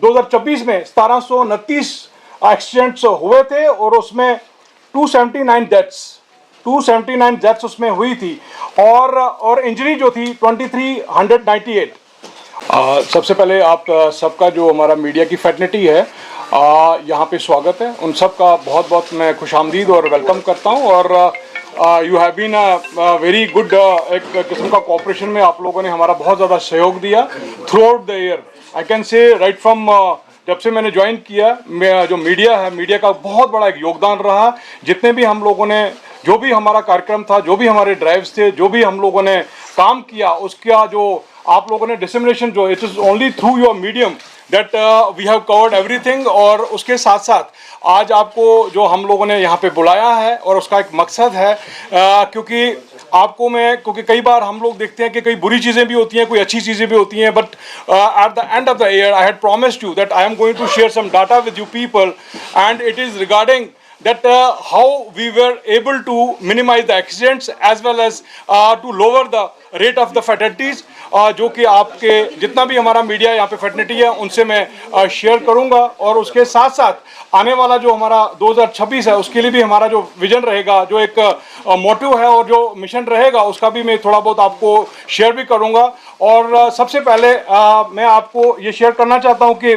2024 में 1729 एक्सीडेंट्स हुए थे और उसमें 279 डेथ्स उसमें हुई थी और इंजरी जो थी 2398। सबसे पहले आप सबका जो हमारा मीडिया की फैटर्निटी है यहाँ पे स्वागत है। उन सब का बहुत बहुत मैं खुशामदीद और वेलकम करता हूँ और you have been very good, एक किस्म का कोऑपरेशन में आप लोगों ने हमारा बहुत ज़्यादा सहयोग दिया through out the year. I can say right from जब से मैंने ज्वाइन किया, जो मीडिया है, मीडिया का बहुत बड़ा एक योगदान रहा। जितने भी हम लोगों ने, जो भी हमारा कार्यक्रम था, जो भी हमारे ड्राइव्स थे, जो भी हम लोगों ने काम किया, उसका जो आप लोगों ने डिसमिनेशन, जो it is only through your medium that we have covered everything. और उसके साथ साथ आज आपको जो हम लोगों ने यहाँ पे बुलाया है और उसका एक मकसद है, क्योंकि कई बार हम लोग देखते हैं कि कई बुरी चीज़ें भी होती हैं, कोई अच्छी चीज़ें भी होती हैं, but at the end of the year I had promised you that I am going to share some data with you people and it is regarding that how we were able to minimize the accidents as well as to lower the rate of the fatalities, जो कि आपके जितना भी हमारा media यहाँ पे fraternity है उनसे मैं शेयर करूँगा। और उसके साथ साथ आने वाला जो हमारा 2026 है उसके लिए भी हमारा जो विजन रहेगा, जो एक मोटिव है और जो मिशन रहेगा, उसका भी मैं थोड़ा बहुत आपको शेयर भी करूँगा। और सबसे पहले मैं आपको ये शेयर करना चाहता हूँ कि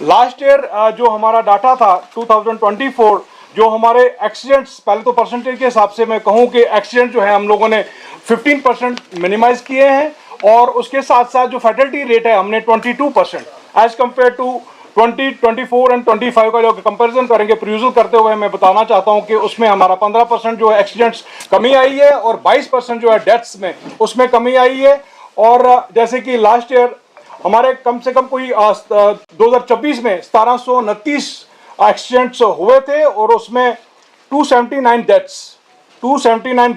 लास्ट ईयर जो हमारा डाटा था 2024, जो हमारे एक्सीडेंट्स, पहले तो परसेंटेज के हिसाब से मैं कहूं कि एक्सीडेंट जो है हम लोगों ने 15% मिनिमाइज किए हैं और उसके साथ साथ जो फैटलिटी रेट है हमने 22% एज कम्पेयर टू 2024 एंड 25 का जो कंपैरिजन करेंगे, प्रीव्यू करते हुए मैं बताना चाहता हूं कि उसमें हमारा 15% जो है एक्सीडेंट्स कमी आई है और 22% जो है डेथ्स में उसमें कमी आई है। और जैसे कि लास्ट ईयर हमारे कम से कम कोई 2024 में 1729 एक्सीडेंट्स हुए थे और उसमें 279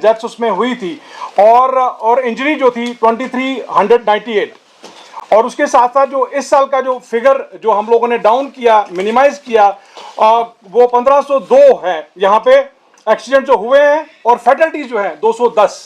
डेथ्स उसमें हुई थी और इंजरी जो थी 2398। और उसके साथ साथ जो इस साल का जो फिगर जो हम लोगों ने डाउन किया, मिनिमाइज किया, वो 1502 है यहाँ पे एक्सीडेंट जो हुए हैं और फैटलिटीज जो है 210,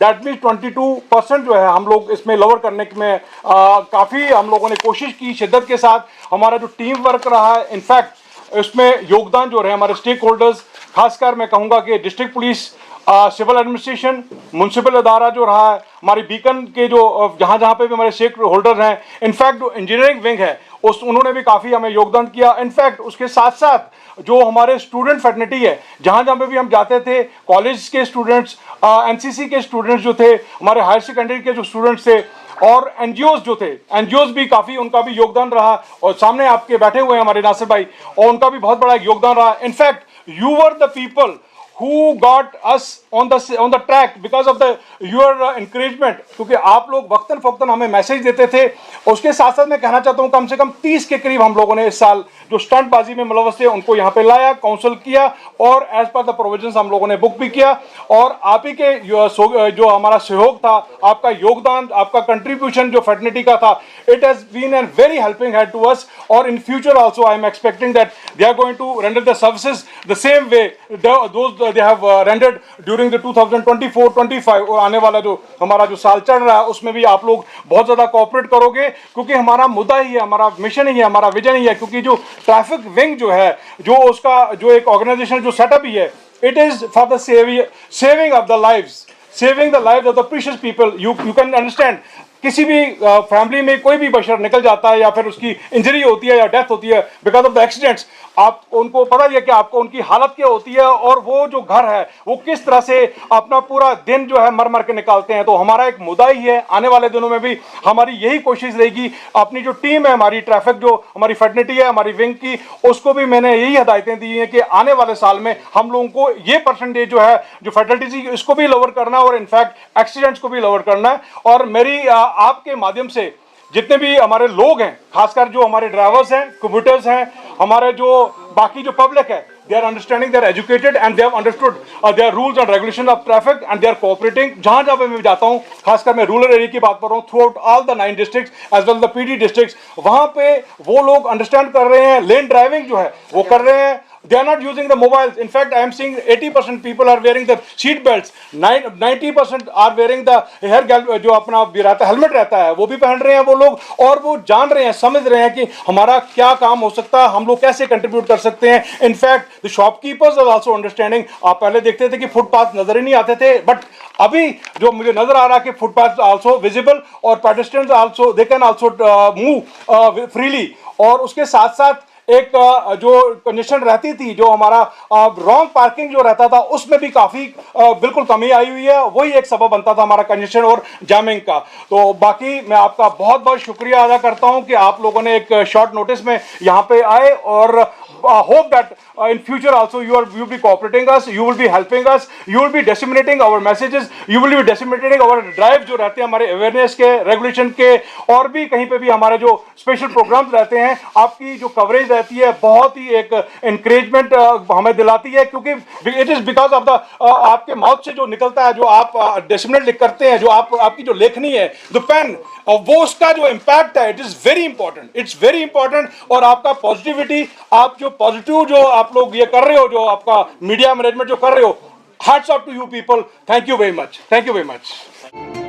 दैट मीन्स 22% जो है हम लोग इसमें लोअर करने में काफ़ी हम लोगों ने कोशिश की शिद्दत के साथ। हमारा जो टीम वर्क रहा है, इनफैक्ट इसमें योगदान जो रहे हमारे स्टेक होल्डर्स, खासकर मैं कहूँगा कि district police, civil administration, municipal अदारा जो रहा है, हमारी बीकन के जो जहाँ जहाँ पे भी हमारे स्टेक होल्डर हैं, इनफैक्ट जो इंजीनियरिंग विंग है उन्होंने भी काफ़ी हमें योगदान किया। इनफैक्ट उसके साथ साथ जो हमारे स्टूडेंट फैटर्निटी है, जहाँ जहाँ पे भी हम जाते थे, कॉलेज के स्टूडेंट्स, एनसीसी के स्टूडेंट्स जो थे, हमारे हायर सेकेंडरी के जो स्टूडेंट्स थे और एनजीओज जो थे, एनजीओज भी काफ़ी, उनका भी योगदान रहा। और सामने आपके बैठे हुए हैं हमारे नासिर भाई, और उनका भी बहुत बड़ा योगदान रहा। In fact you were the people who got us on the track because of your encouragement, क्योंकि आप लोग वक्तन फ़ौक्तन हमें मैसेज देते थे। उसके साथ साथ मैं कहना चाहता हूँ कम से कम 30 के करीब हम लोगों ने इस साल जो स्टंटबाजी में मुलव्वस थे उनको यहाँ पे लाया, काउंसिल किया और एज पर द प्रोविजंस हम लोगों ने बुक भी किया। और आप ही के जो हमारा सहयोग था, आपका योगदान, आपका कंट्रीब्यूशन जो फैटर्निटी का था, it has been a very helping hand to us, और in future also I am expecting that they are going to render the services the same way those they have rendered during the 2024-25। और आने वाला जो हमारा जो साल चल रहा है उसमें भी आप लोग बहुत ज़्यादा कोऑपरेट करोगे, क्योंकि हमारा मुद्दा ही है, हमारा मिशन ही है, हमारा विजन ही है। क्योंकि जो ट्रैफिक विंग जो है, जो उसका जो एक ऑर्गेनाइजेशन जो सेटअप ही है, it is for the saving of the lives, saving the lives of the precious people. You can understand, किसी भी फैमिली में कोई भी बशर निकल जाता है या फिर उसकी इंजरी होती है या डेथ होती है बिकॉज ऑफ द एक्सीडेंट्स, आप उनको पता ही है कि आपको उनकी हालत क्या होती है और वो जो घर है वो किस तरह से अपना पूरा दिन जो है मर मर के निकालते हैं। तो हमारा एक मुद्दा ही है, आने वाले दिनों में भी हमारी यही कोशिश रहेगी। अपनी जो टीम है, हमारी ट्रैफिक जो हमारी फैटर्निटी है हमारी विंग की, उसको भी मैंने यही हिदायतें दी हैं कि आने वाले साल में हम लोगों को ये परसेंटेज जो है जो फैटलिटीज इसको भी लोअर करना है और इनफैक्ट एक्सीडेंट्स को भी लोअर करना है। और मेरी आपके माध्यम से जितने भी हमारे लोग हैं, खासकर जो हमारे ड्राइवर्स हैं, कंप्यूटर्स हैं, हमारे जो बाकी जो पब्लिक है, they are understanding, they are educated and they have understood their rules and regulation of traffic and they are cooperating। जहाँ जहाँ पे मैं जाता हूँ, खासकर मैं रूरल एरिया की बात कर रहा हूँ, throughout all the 9 districts as well the PD districts, वहाँ पे वो लोग अंडरस्टैंड कर रहे हैं, लेन ड्राइविंग जो है वो कर रहे हैं। they are not using the mobiles. In fact, I am seeing 80% people are wearing the seat belts, 90% are wearing the जो अपना भी रहता है हेलमेट रहता है वो भी पहन रहे हैं वो लोग, और वो जान रहे हैं, समझ रहे हैं कि हमारा क्या काम हो सकता है, हम लोग कैसे कंट्रीब्यूट कर सकते हैं. In fact the shopkeepers are also understanding. आप पहले देखते थे कि फुटपाथ नजर ही नहीं आते थे, बट अभी जो मुझे नजर आ रहा है कि फुटपाथ आल्सो विजिबल और pedestrians also they can also move freely. और उसके साथ साथ एक जो कंडीशन रहती थी, जो हमारा रॉन्ग पार्किंग जो रहता था, उसमें भी काफी बिल्कुल कमी आई हुई है. वही एक सबब बनता था हमारा कंजेशन और जैमिंग का. तो बाकी मैं आपका बहुत बहुत शुक्रिया अदा करता हूं कि आप लोगों ने एक शॉर्ट नोटिस में यहां पे आए, और hope that in future also you will be cooperating us, you will be helping us, you will be disseminating our messages, you will be disseminating our drive जो रहते हैं हमारे अवेयरनेस के, रेगुलेशन के, और भी कहीं पे भी हमारे जो स्पेशल प्रोग्राम्स रहते हैं, आपकी जो कवरेज रहती है बहुत ही एक इंकरेजमेंट हमें दिलाती है, क्योंकि it is because of the आपके माउथ से जो निकलता है, जो आप डिसमिनेट करते हैं, जो आपकी जो लेखनी है, द पेन, वो उसका जो इम्पैक्ट है, it is very important, it's very important. और आपका पॉजिटिविटी, आप जो पॉजिटिव जो आप लोग ये कर रहे हो, जो आपका मीडिया मैनेजमेंट जो कर रहे हो, hats off to you people. Thank you very much, thank you very much.